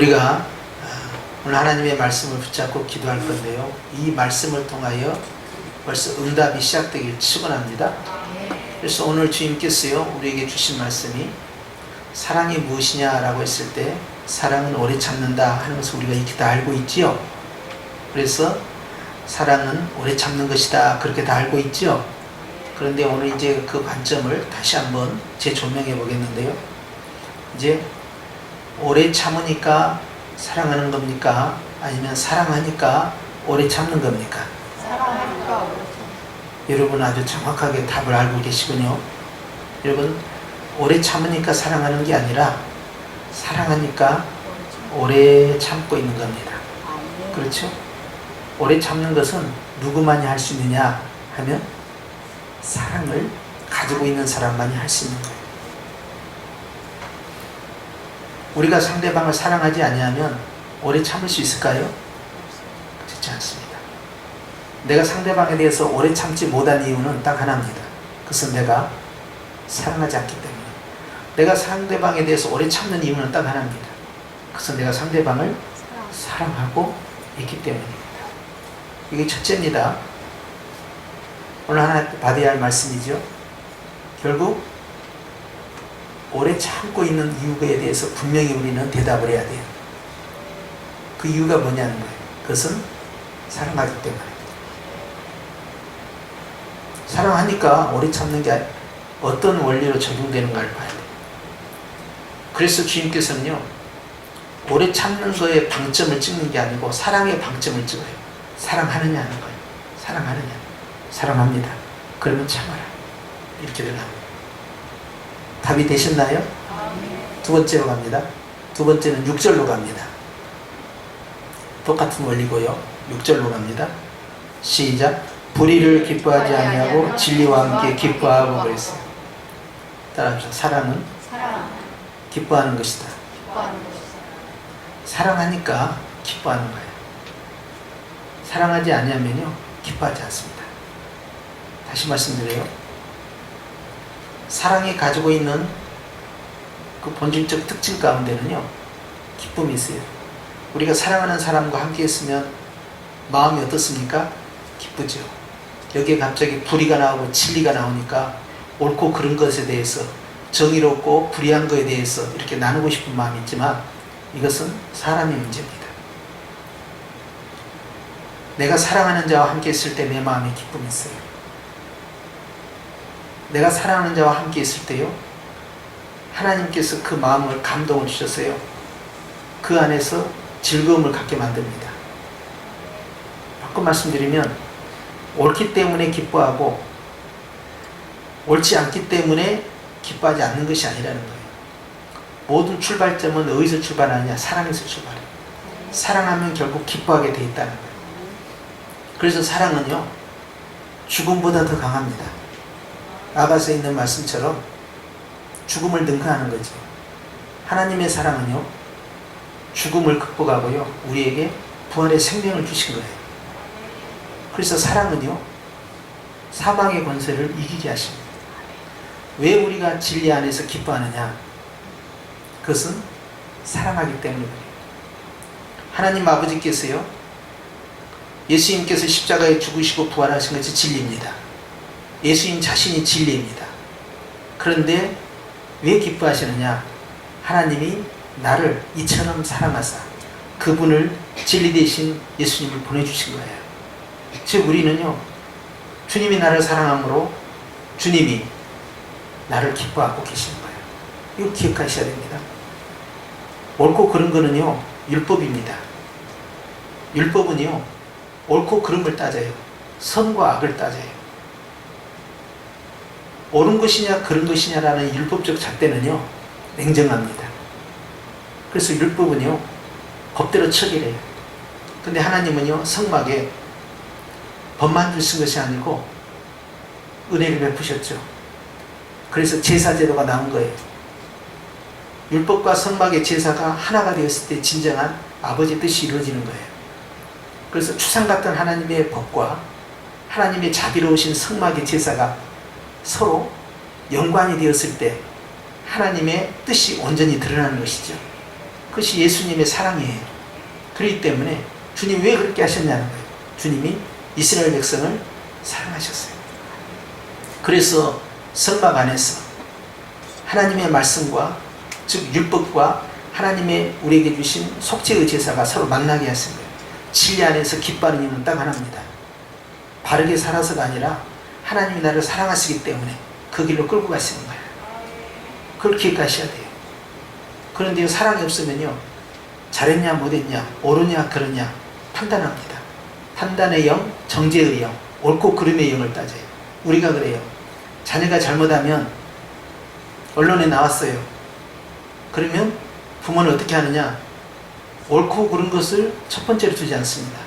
우리가 오늘 하나님의 말씀을 붙잡고 기도할 건데요. 이 말씀을 통하여 벌써 응답이 시작되길 축원합니다. 그래서 오늘 주님께서요 우리에게 주신 말씀이 사랑이 무엇이냐라고 했을 때 사랑은 오래 참는다 하는 것을 우리가 익히 다 알고 있지요. 그래서 사랑은 오래 참는 것이다 그렇게 다 알고 있지요. 그런데 오늘 이제 그 관점을 다시 한번 재조명해 보겠는데요. 이제 오래 참으니까 사랑하는 겁니까? 아니면 사랑하니까 오래 참는 겁니까? 사랑하니까 오래 참는. 여러분 아주 정확하게 답을 알고 계시군요. 여러분 오래 참으니까 사랑하는 게 아니라 사랑하니까 오래 참고 있는 겁니다. 그렇죠? 오래 참는 것은 누구만이 할 수 있느냐 하면 사랑을 가지고 있는 사람만이 할 수 있는 거예요. 우리가 상대방을 사랑하지 아니하면 오래 참을 수 있을까요? 그렇지 않습니다. 내가 상대방에 대해서 오래 참지 못한 이유는 딱 하나입니다. 그것은 내가 사랑하지 않기 때문에. 내가 상대방에 대해서 오래 참는 이유는 딱 하나입니다. 그것은 내가 상대방을 사랑하고 있기 때문입니다. 이게 첫째입니다. 오늘 하나 받아야 할 말씀이죠. 결국 오래 참고 있는 이유에 대해서 분명히 우리는 대답을 해야 돼요. 그 이유가 뭐냐는 거예요. 그것은 사랑하기 때문에. 사랑하니까 오래 참는 게 어떤 원리로 적용되는가를 봐야 돼요. 그래서 주님께서는요 오래 참는 거에 방점을 찍는 게 아니고 사랑의 방점을 찍어요. 사랑하느냐 하는 거예요. 사랑하느냐. 사랑합니다. 그러면 참아라. 이렇게 되나요? 답이 되셨나요? 두 번째로 갑니다. 두 번째는 6절로 갑니다. 똑같은 원리고요. 6절로 갑니다. 시작. 불의를 기뻐하지 아니하고 진리와 함께 기뻐하고 그랬어요. 따라합시다. 사랑은 기뻐하는 것이다. 사랑하니까 기뻐하는 거예요. 사랑하지 아니하면요 기뻐하지 않습니다. 다시 말씀드려요. 사랑이 가지고 있는 그 본질적 특징 가운데는요 기쁨이 있어요. 우리가 사랑하는 사람과 함께 있으면 마음이 어떻습니까? 기쁘죠. 여기에 갑자기 불의가 나오고 진리가 나오니까 옳고 그른 것에 대해서 정의롭고 불의한 것에 대해서 이렇게 나누고 싶은 마음이 있지만 이것은 사람의 문제입니다. 내가 사랑하는 자와 함께 있을 때 내 마음에 기쁨이 있어요. 내가 사랑하는 자와 함께 있을 때요 하나님께서 그 마음을 감동을 주셨어요. 그 안에서 즐거움을 갖게 만듭니다. 바꿔 말씀드리면 옳기 때문에 기뻐하고 옳지 않기 때문에 기뻐하지 않는 것이 아니라는 거예요. 모든 출발점은 어디서 출발하느냐? 사랑에서 출발해요. 사랑하면 결국 기뻐하게 돼 있다는 거예요. 그래서 사랑은요 죽음보다 더 강합니다. 아가서에 있는 말씀처럼 죽음을 능가하는 거죠. 하나님의 사랑은요 죽음을 극복하고요 우리에게 부활의 생명을 주신 거예요. 그래서 사랑은요 사망의 권세를 이기게 하십니다. 왜 우리가 진리 안에서 기뻐하느냐? 그것은 사랑하기 때문입니다. 하나님 아버지께서요 예수님께서 십자가에 죽으시고 부활하신 것이 진리입니다. 예수님 자신이 진리입니다. 그런데 왜 기뻐하시느냐? 하나님이 나를 이처럼 사랑하사 그분을 진리 대신 예수님을 보내주신 거예요. 즉 우리는요 주님이 나를 사랑함으로 주님이 나를 기뻐하고 계시는 거예요. 이거 기억하셔야 됩니다. 옳고 그른 거는요 율법입니다. 율법은요 옳고 그른 걸 따져요. 선과 악을 따져요. 옳은 것이냐 그른 것이냐라는 율법적 잣대는요 냉정합니다. 그래서 율법은요 법대로 처리해요. 근데 하나님은요 성막에 법만 주신 것이 아니고 은혜를 베푸셨죠. 그래서 제사제도가 나온 거예요. 율법과 성막의 제사가 하나가 되었을 때 진정한 아버지의 뜻이 이루어지는 거예요. 그래서 추상 같은 하나님의 법과 하나님의 자비로우신 성막의 제사가 서로 연관이 되었을 때 하나님의 뜻이 온전히 드러나는 것이죠. 그것이 예수님의 사랑이에요. 그렇기 때문에 주님 왜 그렇게 하셨냐는 거예요. 주님이 이스라엘 백성을 사랑하셨어요. 그래서 성막 안에서 하나님의 말씀과 즉 율법과 하나님의 우리에게 주신 속죄의 제사가 서로 만나게 하신 거예요. 진리 안에서 기뻐하는 이유는 딱 하나입니다. 바르게 살아서가 아니라 하나님이 나를 사랑하시기 때문에 그 길로 끌고 가시는 거예요. 그걸 기억하셔야 돼요. 그런데 사랑이 없으면요, 잘했냐 못했냐, 옳으냐 그러냐 판단합니다. 판단의 영, 정죄의 영, 옳고 그름의 영을 따져요. 우리가 그래요. 자녀가 잘못하면 언론에 나왔어요. 그러면 부모는 어떻게 하느냐? 옳고 그른 것을 첫 번째로 두지 않습니다.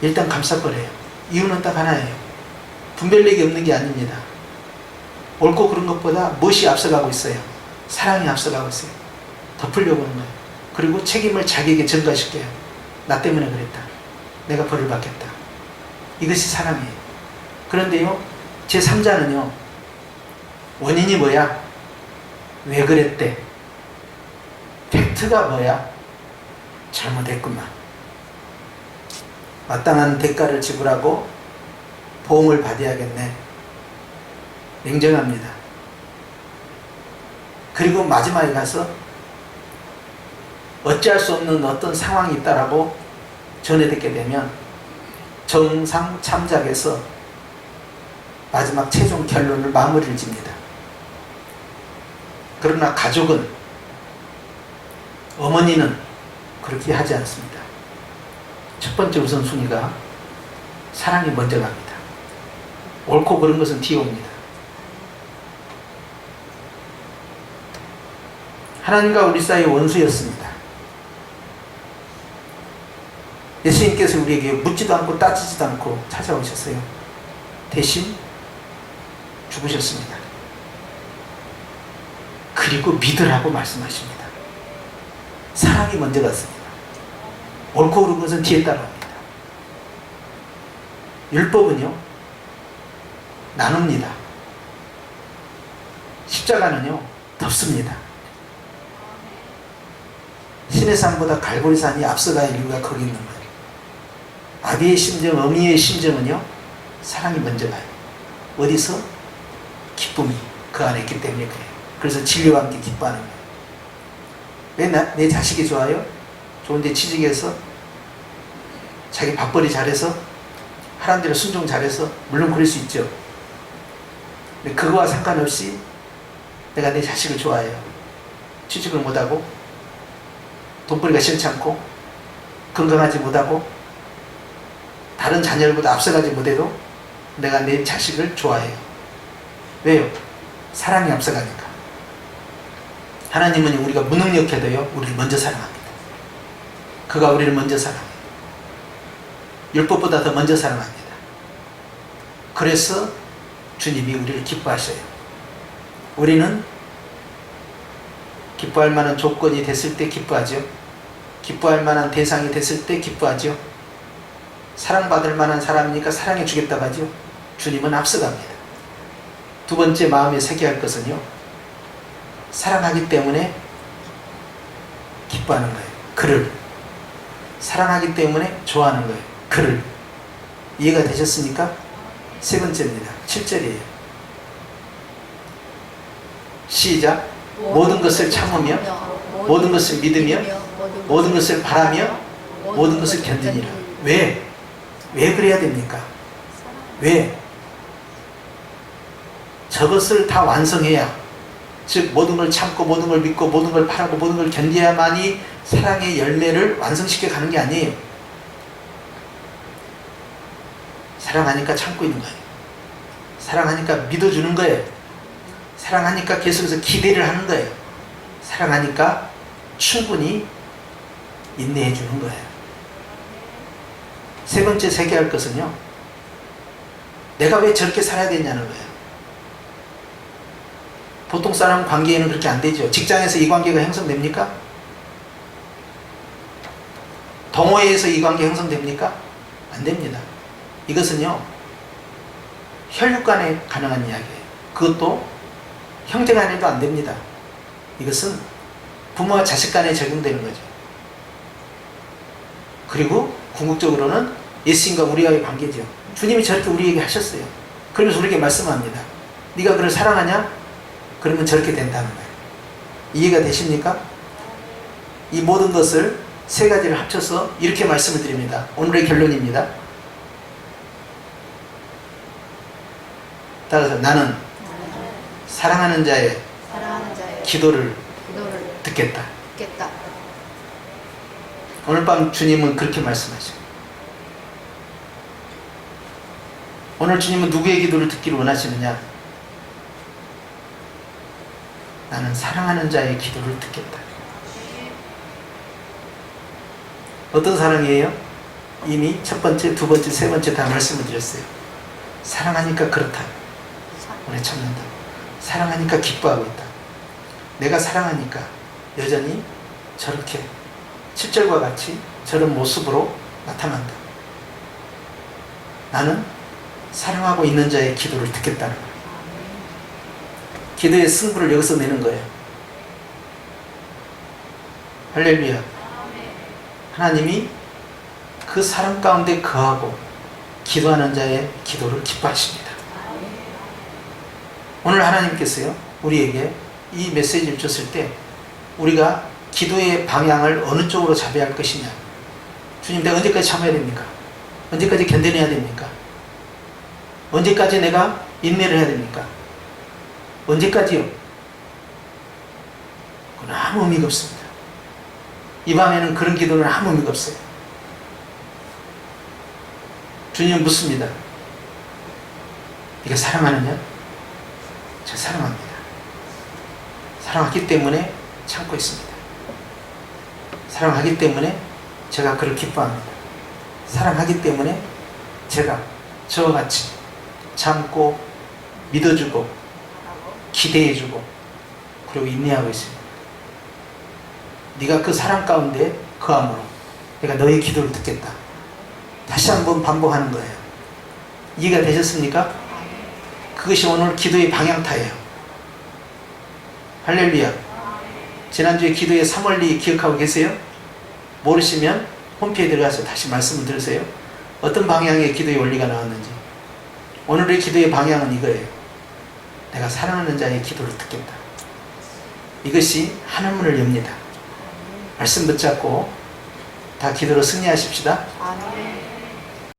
일단 감싸버려요. 이유는 딱 하나예요. 분별력이 없는 게 아닙니다. 옳고 그른 것보다 무엇이 앞서가고 있어요? 사랑이 앞서가고 있어요. 덮으려고 하는 거예요. 그리고 책임을 자기에게 전가시켜요. 나 때문에 그랬다. 내가 벌을 받겠다. 이것이 사랑이에요. 그런데요, 제3자는요, 원인이 뭐야? 왜 그랬대? 팩트가 뭐야? 잘못했구만. 마땅한 대가를 지불하고 보험을 받아야겠네. 냉정합니다. 그리고 마지막에 가서 어찌할 수 없는 어떤 상황이 있다라고 전해듣게 되면 정상 참작해서 마지막 최종 결론을 마무리를 짓니다. 그러나 가족은, 어머니는 그렇게 하지 않습니다. 첫 번째 우선순위가 사랑이 먼저 갑니다. 옳고 그른 것은 뒤에 옵니다. 하나님과 우리 사이의 원수였습니다. 예수님께서 우리에게 묻지도 않고 따지지도 않고 찾아오셨어요. 대신 죽으셨습니다. 그리고 믿으라고 말씀하십니다. 사랑이 먼저 갔습니다. 옳고 그른 것은 뒤에 따라옵니다. 율법은요, 나눕니다. 십자가는요, 덮습니다. 신의 산보다 갈보리 산이 앞서갈 이유가 거기 있는 거예요. 아비의 심정, 어미의 심정은요, 사랑이 먼저 가요. 어디서? 기쁨이 그 안에 있기 때문에 그래요. 그래서 진리와 함께 기뻐하는 거예요. 왜 내 자식이 좋아요? 좋은데 취직해서 자기 밥벌이 잘해서 하라는 대로 순종 잘해서, 물론 그럴 수 있죠. 근데 그거와 상관없이 내가 내 자식을 좋아해요. 취직을 못하고 돈벌이가 시원찮고 건강하지 못하고 다른 자녀들보다 앞서가지 못해도 내가 내 자식을 좋아해요. 왜요? 사랑이 앞서가니까. 하나님은 우리가 무능력해도요, 우리를 먼저 사랑합니다. 그가 우리를 먼저 사랑해요. 율법보다 더 먼저 사랑합니다. 그래서 주님이 우리를 기뻐하셔요. 우리는 기뻐할 만한 조건이 됐을 때 기뻐하죠. 기뻐할 만한 대상이 됐을 때 기뻐하죠. 사랑받을 만한 사람이니까 사랑해 주겠다고 하죠. 주님은 앞서갑니다. 두 번째 마음에 새겨야 할 것은요, 사랑하기 때문에 기뻐하는 거예요. 그를. 사랑하기 때문에 좋아하는 거예요. 그를. 이해가 되셨습니까? 세 번째입니다. 7절이에요. 시작. 모든 것을 참으며, 모든 것을 믿으며, 모든 것을 바라며, 모든 것을 견디니라. 왜? 왜 그래야 됩니까? 왜? 저것을 다 완성해야, 즉 모든 걸 참고 모든 걸 믿고 모든 걸 바라고 모든 걸 견뎌야만이 사랑의 열매를 완성시켜 가는 게 아니에요. 사랑하니까 참고 있는 거예요. 사랑하니까 믿어주는 거예요. 사랑하니까 계속해서 기대를 하는 거예요. 사랑하니까 충분히 인내해 주는 거예요. 세 번째 새겨야 할 것은요, 내가 왜 저렇게 살아야 되냐는 거예요. 보통 사람 관계에는 그렇게 안 되죠. 직장에서 이 관계가 형성됩니까? 동호회에서 이 관계 형성됩니까? 안 됩니다. 이것은요, 혈육 간에 가능한 이야기예요. 그것도 형제 간에도 안 됩니다. 이것은 부모와 자식 간에 적용되는 거죠. 그리고 궁극적으로는 예수님과 우리와의 관계죠. 주님이 저렇게 우리에게 하셨어요. 그러면서 우리에게 말씀합니다. 네가 그를 사랑하냐? 그러면 저렇게 된다는 거예요. 이해가 되십니까? 이 모든 것을 세 가지를 합쳐서 이렇게 말씀을 드립니다. 오늘의 결론입니다. 따라서 나는 사랑하는 자의 기도를 듣겠다. 오늘 밤 주님은 그렇게 말씀하셔요. 오늘 주님은 누구의 기도를 듣기를 원하시느냐? 나는 사랑하는 자의 기도를 듣겠다. 어떤 사랑이에요? 이미 첫 번째, 두 번째, 세 번째 다 말씀을 드렸어요. 사랑하니까 그렇다. 오래 참는다. 사랑하니까 기뻐하고 있다. 내가 사랑하니까 여전히 저렇게 7절과 같이 저런 모습으로 나타난다. 나는 사랑하고 있는 자의 기도를 듣겠다는 거예요. 기도의 승부를 여기서 내는 거예요. 할렐루야. 하나님이 그 사랑 가운데 거하고 기도하는 자의 기도를 기뻐하십니다. 오늘 하나님께서요, 우리에게 이 메시지를 줬을 때 우리가 기도의 방향을 어느 쪽으로 잡아야 할 것이냐. 주님, 내가 언제까지 참아야 됩니까? 언제까지 견뎌내야 됩니까? 언제까지 내가 인내를 해야 됩니까? 언제까지요? 그건 아무 의미가 없습니다. 이 밤에는 그런 기도는 아무 의미가 없어요. 주님은 묻습니다. 네가 사랑하느냐? 제가 사랑합니다. 사랑하기 때문에 참고 있습니다. 사랑하기 때문에 제가 그를 기뻐합니다. 사랑하기 때문에 제가 저와 같이 참고 믿어주고 기대해주고 그리고 인내하고 있습니다. 네가 그 사랑 가운데 거함으로 내가 너의 기도를 듣겠다. 다시 한번 반복하는 거예요. 이해가 되셨습니까? 그것이 오늘 기도의 방향타예요. 할렐루야. 지난주에 기도의 3원리 기억하고 계세요? 모르시면 홈페이지에 들어가서 다시 말씀을 들으세요. 어떤 방향의 기도의 원리가 나왔는지. 오늘의 기도의 방향은 이거예요. 내가 사랑하는 자의 기도를 듣겠다. 이것이 하늘문을 엽니다. 말씀 붙잡고 다 기도로 승리하십시다. 아멘.